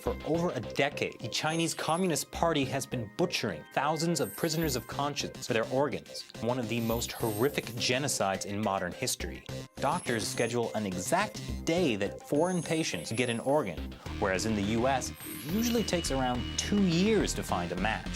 For over a decade, the Chinese Communist Party has been butchering thousands of prisoners of conscience for their organs, one of the most horrific genocides in modern history. Doctors schedule an exact day that foreign patients get an organ, whereas in the US, it usually takes around 2 years to find a match.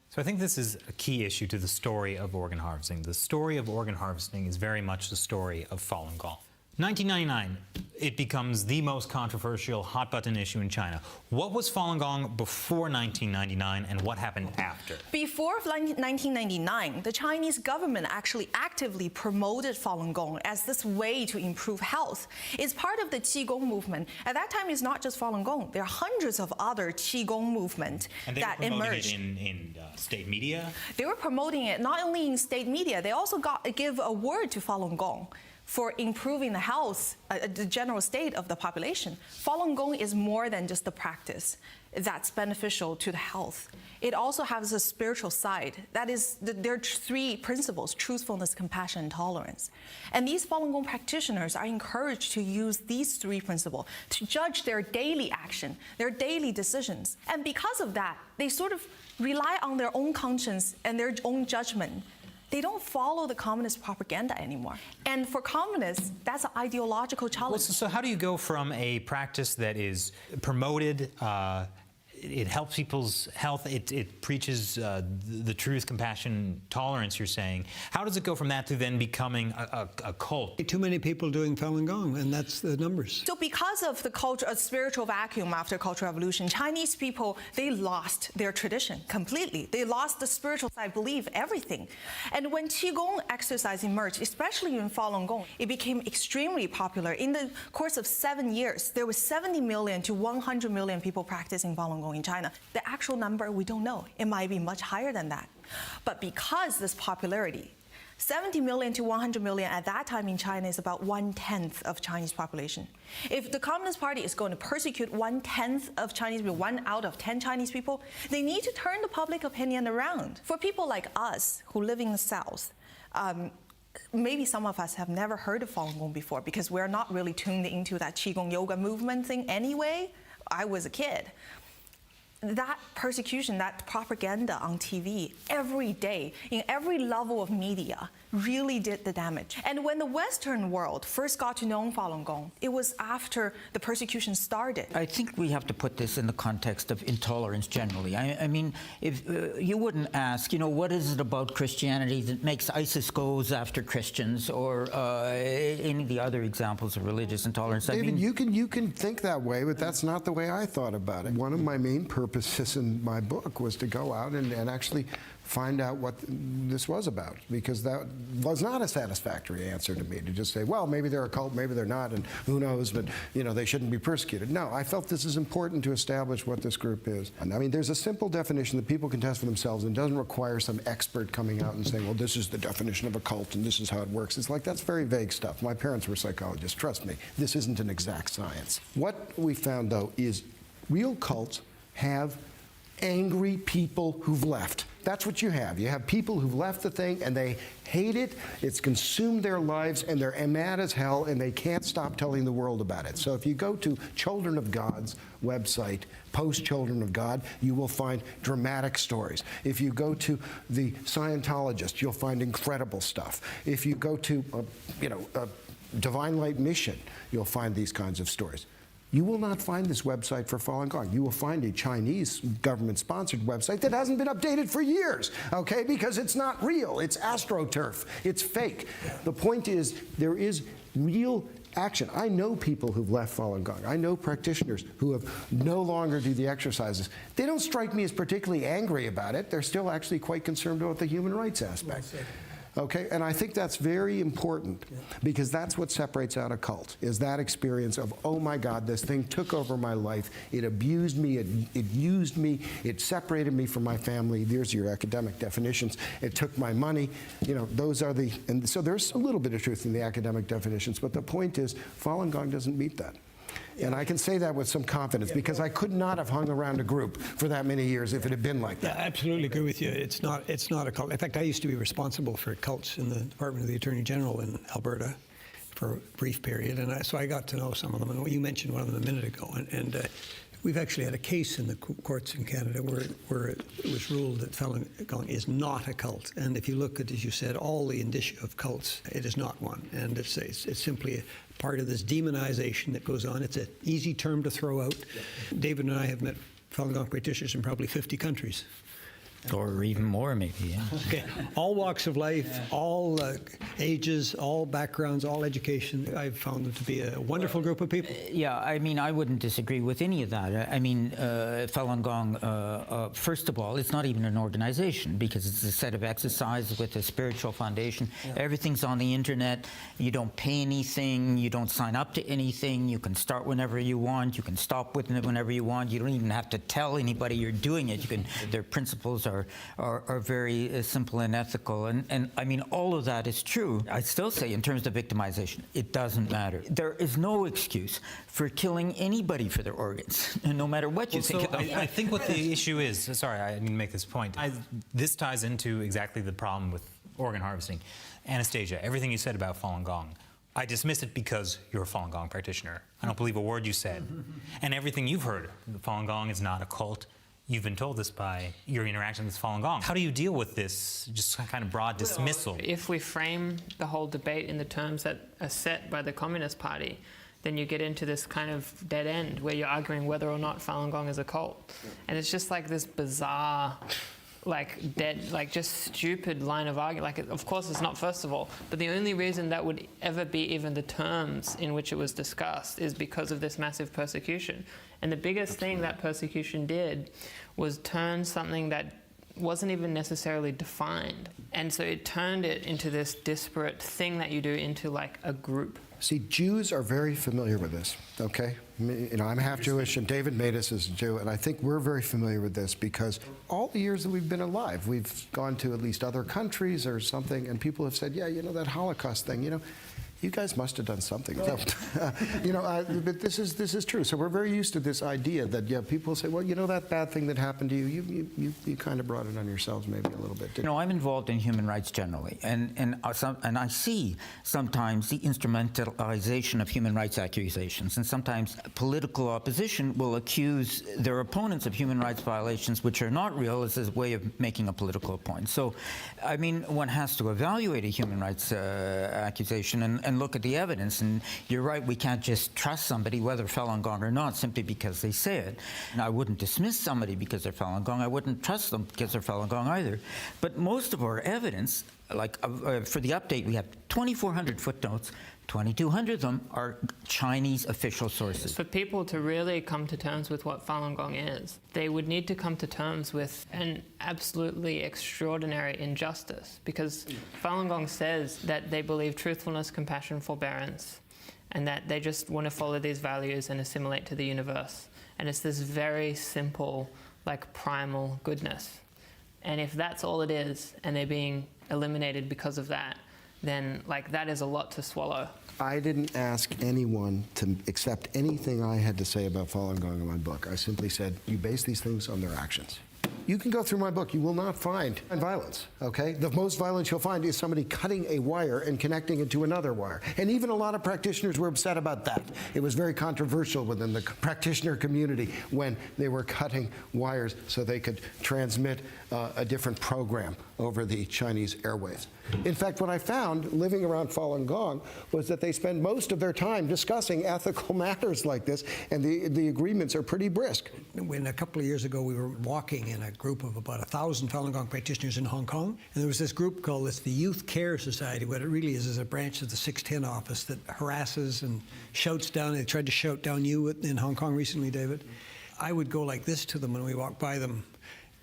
So I think this is a key issue to the story of organ harvesting. The story of organ harvesting is very much the story of Falun Gong. 1999, it becomes the most controversial hot-button issue in China. What was Falun Gong before 1999, and what happened after? Before 1999, the Chinese government actually actively promoted Falun Gong as this way to improve health. It's part of the Qigong movement. At that time, it's not just Falun Gong. There are hundreds of other Qigong movements that emerged. And they were promoting it in state media? They were promoting it not only in state media, they also give a word to Falun Gong for improving the health, the general state of the population. Falun Gong is more than just the practice that's beneficial to the health. It also has a spiritual side. That is, there are 3 principles: truthfulness, compassion, and tolerance. And these Falun Gong practitioners are encouraged to use these 3 principles to judge their daily action, their daily decisions. And because of that, they sort of rely on their own conscience and their own judgment. They don't follow the communist propaganda anymore. And for communists, that's an ideological challenge. Well, so how do you go from a practice that is promoted, it helps people's health, it preaches the truth, compassion, tolerance, you're saying. How does it go from that to then becoming a cult? Too many people doing Falun Gong, and that's the numbers. So because of the spiritual vacuum after Cultural Revolution, Chinese people, they lost their tradition completely. They lost the spiritual side, belief, everything. And when Qigong exercise emerged, especially in Falun Gong, it became extremely popular. In the course of 7 years, there was 70 million to 100 million people practicing Falun Gong in China. The actual number, we don't know. It might be much higher than that. But because this popularity, 70 million to 100 million at that time in China is about 1/10 of Chinese population. If the Communist Party is going to persecute 1/10 of Chinese people, 1 out of 10 Chinese people, they need to turn the public opinion around. For people like us who live in the South, maybe some of us have never heard of Falun Gong before because we're not really tuned into that Qigong yoga movement thing anyway. I was a kid. That persecution, that propaganda on TV every day, in every level of media, really did the damage. And when the Western world first got to know Falun Gong, it was after the persecution started. I think we have to put this in the context of intolerance generally. I mean, if you wouldn't ask, what is it about Christianity that makes ISIS goes after Christians, or any of the other examples of religious intolerance? David, you can think that way, but that's not the way I thought about it. One of my main purposes in my book was to go out and actually find out what this was about, because that was not a satisfactory answer to me, to just say, well, maybe they're a cult, maybe they're not, and who knows, but they shouldn't be persecuted. No, I felt this is important to establish what this group is. And I mean, there's a simple definition that people can test for themselves and doesn't require some expert coming out and saying, well, this is the definition of a cult and this is how it works. It's like, that's very vague stuff. My parents were psychologists, trust me. This isn't an exact science. What we found, though, is real cults have angry people who've left. That's what you have. You have people who've left the thing and they hate it, it's consumed their lives, and they're mad as hell, and they can't stop telling the world about it. So if you go to Children of God's website, post Children of God, you will find dramatic stories. If you go to the Scientologist, you'll find incredible stuff. If you go to Divine Light Mission, you'll find these kinds of stories. You will not find this website for Falun Gong. You will find a Chinese government-sponsored website that hasn't been updated for years, okay? Because it's not real. It's astroturf. It's fake. The point is, there is real action. I know people who've left Falun Gong. I know practitioners who have no longer do the exercises. They don't strike me as particularly angry about it. They're still actually quite concerned about the human rights aspect. Okay, and I think that's very important, because that's what separates out a cult, is that experience of, oh my God, this thing took over my life, it abused me, it used me, it separated me from my family. There's your academic definitions. It took my money. Those are the, and so there's a little bit of truth in the academic definitions, but the point is, Falun Gong doesn't meet that. And I can say that with some confidence, because I could not have hung around a group for that many years if it had been like that. I absolutely agree with you. It's not a cult. In fact, I used to be responsible for cults in the Department of the Attorney General in Alberta for a brief period, and so I got to know some of them. And you mentioned one of them a minute ago, and we've actually had a case in the courts in Canada where it was ruled that Falun Gong is not a cult. And if you look at, as you said, all the indicia of cults, it is not one. And it's simply a part of this demonization that goes on. It's an easy term to throw out. David and I have met Falun Gong practitioners in probably 50 countries. Or even more, maybe. Yeah. Okay. All walks of life, all ages, all backgrounds, all education. I've found them to be a wonderful group of people. Yeah, I mean, I wouldn't disagree with any of that. I mean, Falun Gong, first of all, it's not even an organization because it's a set of exercises with a spiritual foundation. Yeah. Everything's on the internet. You don't pay anything. You don't sign up to anything. You can start whenever you want. You can stop whenever you want. You don't even have to tell anybody you're doing it. You can. Their principles are very simple and ethical. And I mean, all of that is true. I still say, in terms of victimization, it doesn't matter. There is no excuse for killing anybody for their organs, no matter what you think of them. I think what the issue is, sorry, I didn't mean to make this point. This ties into exactly the problem with organ harvesting. Anastasia, everything you said about Falun Gong, I dismiss it because you're a Falun Gong practitioner. I don't believe a word you said. And everything you've heard, Falun Gong is not a cult. You've been told this by your interaction with Falun Gong. How do you deal with this just kind of broad dismissal? If we frame the whole debate in the terms that are set by the Communist Party, then you get into this kind of dead end where you're arguing whether or not Falun Gong is a cult. And it's just like this bizarre, just stupid line of argument. Of course it's not, first of all, but the only reason that would ever be even the terms in which it was discussed is because of this massive persecution. And the biggest thing that persecution did was turn something that wasn't even necessarily defined. And so it turned it into this disparate thing that you do into like a group. See, Jews are very familiar with this, okay? You know, I'm half Jewish, and David Matus is a Jew, and I think we're very familiar with this because all the years that we've been alive, we've gone to at least other countries or something, and people have said, yeah, you know, that Holocaust thing, you know, you guys must have done something. But this is true. So we're very used to this idea that people say, well, you know, that bad thing that happened to you, you kind of brought it on yourselves maybe a little bit. You know, I'm involved in human rights generally, and I see sometimes the instrumentalization of human rights accusations, and sometimes political opposition will accuse their opponents of human rights violations which are not real as a way of making a political point. So, I mean, one has to evaluate a human rights accusation and look at the evidence. And you're right, we can't just trust somebody, whether Falun Gong or not, simply because they say it. And I wouldn't dismiss somebody because they're Falun Gong. I wouldn't trust them because they're Falun Gong either. But most of our evidence, for the update, we have 2,400 footnotes. 2,200 of them are Chinese official sources. For people to really come to terms with what Falun Gong is, they would need to come to terms with an absolutely extraordinary injustice, because Falun Gong says that they believe truthfulness, compassion, forbearance, and that they just want to follow these values and assimilate to the universe. And it's this very simple, like, primal goodness. And if that's all it is, and they're being eliminated because of that, then that is a lot to swallow. I didn't ask anyone to accept anything I had to say about Falun Gong in my book. I simply said, you base these things on their actions. You can go through my book. You will not find violence, okay? The most violence you'll find is somebody cutting a wire and connecting it to another wire. And even a lot of practitioners were upset about that. It was very controversial within the practitioner community when they were cutting wires so they could transmit a different program over the Chinese airwaves. In fact, what I found living around Falun Gong was that they spend most of their time discussing ethical matters like this, and the agreements are pretty brisk. When a couple of years ago we were walking in a group of about 1,000 Falun Gong practitioners in Hong Kong, and there was this group called the Youth Care Society. What it really is a branch of the 610 office that harasses and shouts down. They tried to shout down you in Hong Kong recently, David. I would go like this to them when we walked by them.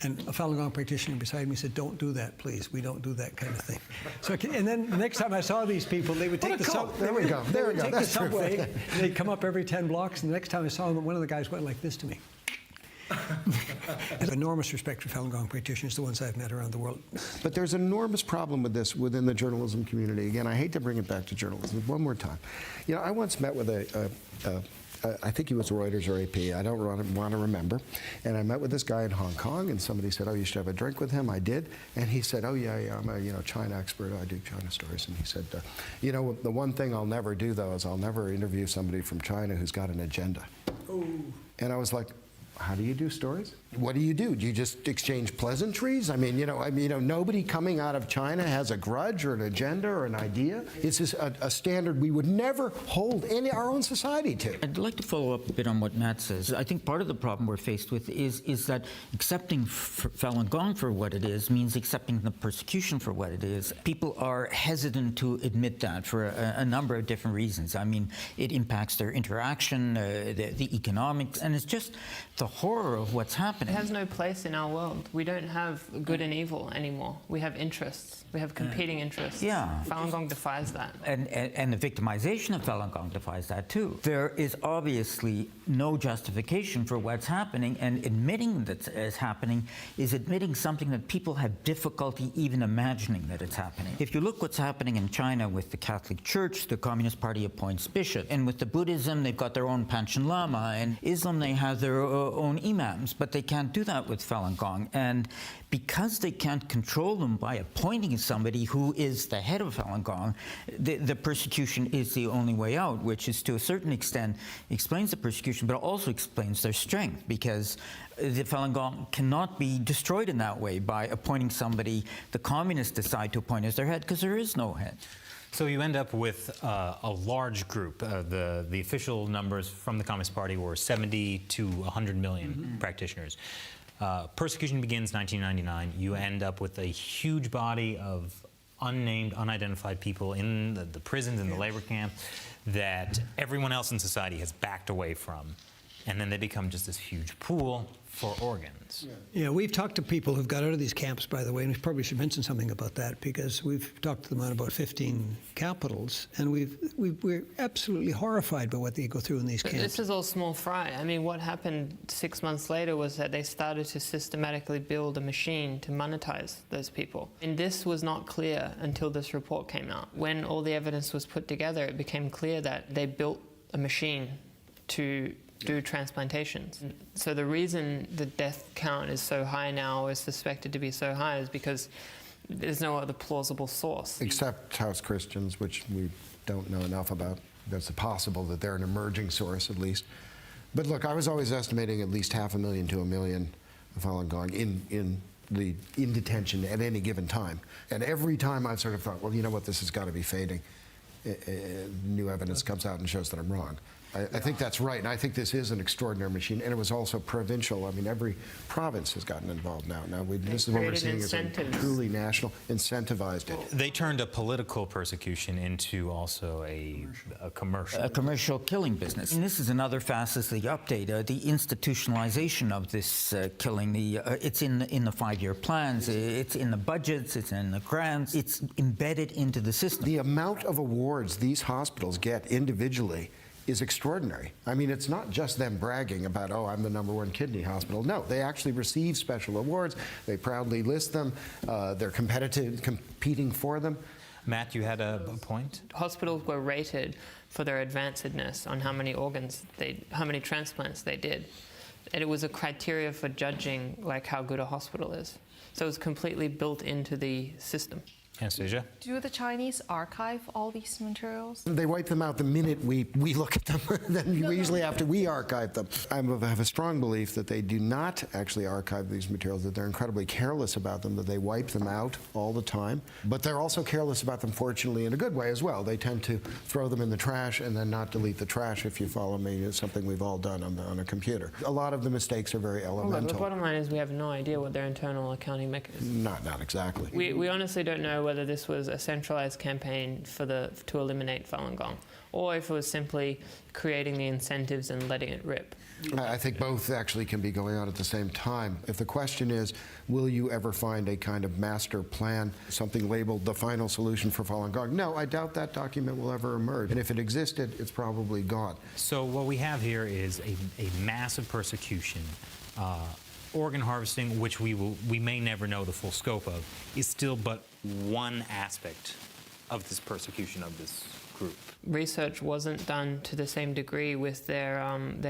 And a Falun Gong practitioner beside me said, don't do that, please. We don't do that kind of thing. So, and then the next time I saw these people, they would take the subway. They'd come up every 10 blocks, and the next time I saw them, one of the guys went like this to me. I have enormous respect for Falun Gong practitioners, the ones I've met around the world. But there's an enormous problem with this within the journalism community. Again, I hate to bring it back to journalism one more time. You know, I once met with a I think he was Reuters or AP, I don't want to remember. And I met with this guy in Hong Kong, and somebody said, oh, you should have a drink with him. I did. And he said, oh, yeah, I'm a China expert. I do China stories. And he said, the one thing I'll never do, though, is I'll never interview somebody from China who's got an agenda. Ooh. And I was like, how do you do stories? What do? Do you just exchange pleasantries? I mean, nobody coming out of China has a grudge or an agenda or an idea. It's just a standard we would never hold our own society to. I'd like to follow up a bit on what Matt says. I think part of the problem we're faced with is that accepting Falun Gong for what it is means accepting the persecution for what it is. People are hesitant to admit that for a number of different reasons. I mean, it impacts their interaction, the economics, and it's just the horror of what's happening. It has no place in our world. We don't have good and evil anymore. We have interests. We have competing interests. Yeah. Falun Gong defies that. And the victimization of Falun Gong defies that too. There is obviously no justification for what's happening, and admitting that it's happening is admitting something that people have difficulty even imagining that it's happening. If you look what's happening in China with the Catholic Church, the Communist Party appoints bishops, and with the Buddhism, they've got their own Panchen Lama, and Islam, they have their own imams, but they can't do that with Falun Gong. And because they can't control them by appointing somebody who is the head of Falun Gong, the persecution is the only way out, which is to a certain extent explains the persecution, but also explains their strength, because the Falun Gong cannot be destroyed in that way by appointing somebody the communists decide to appoint as their head, because there is no head. So you end up with a large group. The official numbers from the Communist Party were 70 to 100 million practitioners. Persecution begins 1999. You end up with a huge body of unnamed, unidentified people in the prisons and the labor camps that everyone else in society has backed away from. And then they become just this huge pool for organs. Yeah, we've talked to people who've got out of these camps, by the way, and we probably should mention something about that, because we've talked to them on about 15 capitals, and we're absolutely horrified by what they go through in these camps. This is all small fry. I mean, what happened 6 months later was that they started to systematically build a machine to monetize those people. And this was not clear until this report came out. When all the evidence was put together, it became clear that they built a machine to do transplantations. So the reason the death count is so high now, is suspected to be so high, is because there's no other plausible source. Except House Christians, which we don't know enough about. It's possible that they're an emerging source, at least. But look, I was always estimating at least 500,000 to 1 million Falun Gong in detention at any given time. And every time I've sort of thought, well, you know what, this has got to be fading. New evidence comes out and shows that I'm wrong. I think that's right, and I think this is an extraordinary machine, and it was also provincial. I mean, every province has gotten involved now. This is what we're seeing as a truly national, incentivized it. They turned a political persecution into also a commercial. A commercial killing business. And this is another facet of the update, the institutionalization of this killing. It's in the 5-year plans, it's in the budgets, it's in the grants, it's embedded into the system. The amount of awards these hospitals get individually is extraordinary. I mean, it's not just them bragging about, oh, I'm the #1 kidney hospital. No, they actually receive special awards. They proudly list them. They're competing for them. Matt, you had a point? Hospitals were rated for their advancedness on how many how many transplants they did. And it was a criteria for judging like how good a hospital is. So it was completely built into the system. Anastasia? Do the Chinese archive all these materials? They wipe them out the minute we look at them, then usually after we archive them. I have a strong belief that they do not actually archive these materials, that they're incredibly careless about them, that they wipe them out all the time. But they're also careless about them, fortunately, in a good way as well. They tend to throw them in the trash and then not delete the trash, if you follow me. It's something we've all done on a computer. A lot of the mistakes are very elemental. Well, the bottom line is we have no idea what their internal accounting mechanism is. Not exactly. We honestly don't know whether this was a centralized campaign to eliminate Falun Gong, or if it was simply creating the incentives and letting it rip. I think both actually can be going on at the same time. If the question is, will you ever find a kind of master plan, something labeled the final solution for Falun Gong? No, I doubt that document will ever emerge. And if it existed, it's probably gone. So what we have here is a massive persecution. Organ harvesting, which we may never know the full scope of, is still but one aspect of this persecution of this group. Research wasn't done to the same degree with their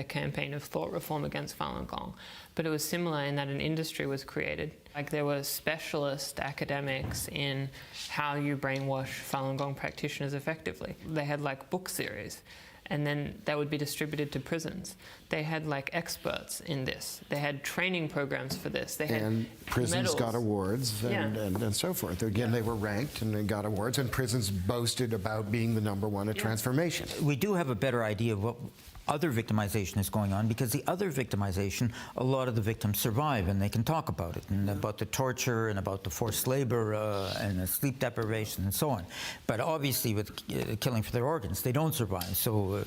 campaign of thought reform against Falun Gong, but it was similar in that an industry was created. Like there were specialist academics in how you brainwash Falun Gong practitioners effectively. They had like book series, and then that would be distributed to prisons. They had like experts in this. They had training programs for this. They had and prisons medals. got awards and so forth. Again, they were ranked and they got awards, and prisons boasted about being the #1 at transformation. We do have a better idea of what other victimization is going on, because the other victimization, a lot of the victims survive and they can talk about it, and about the torture and about the forced labor and the sleep deprivation and so on. But obviously with killing for their organs, they don't survive. So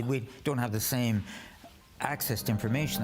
we don't have the same access to information.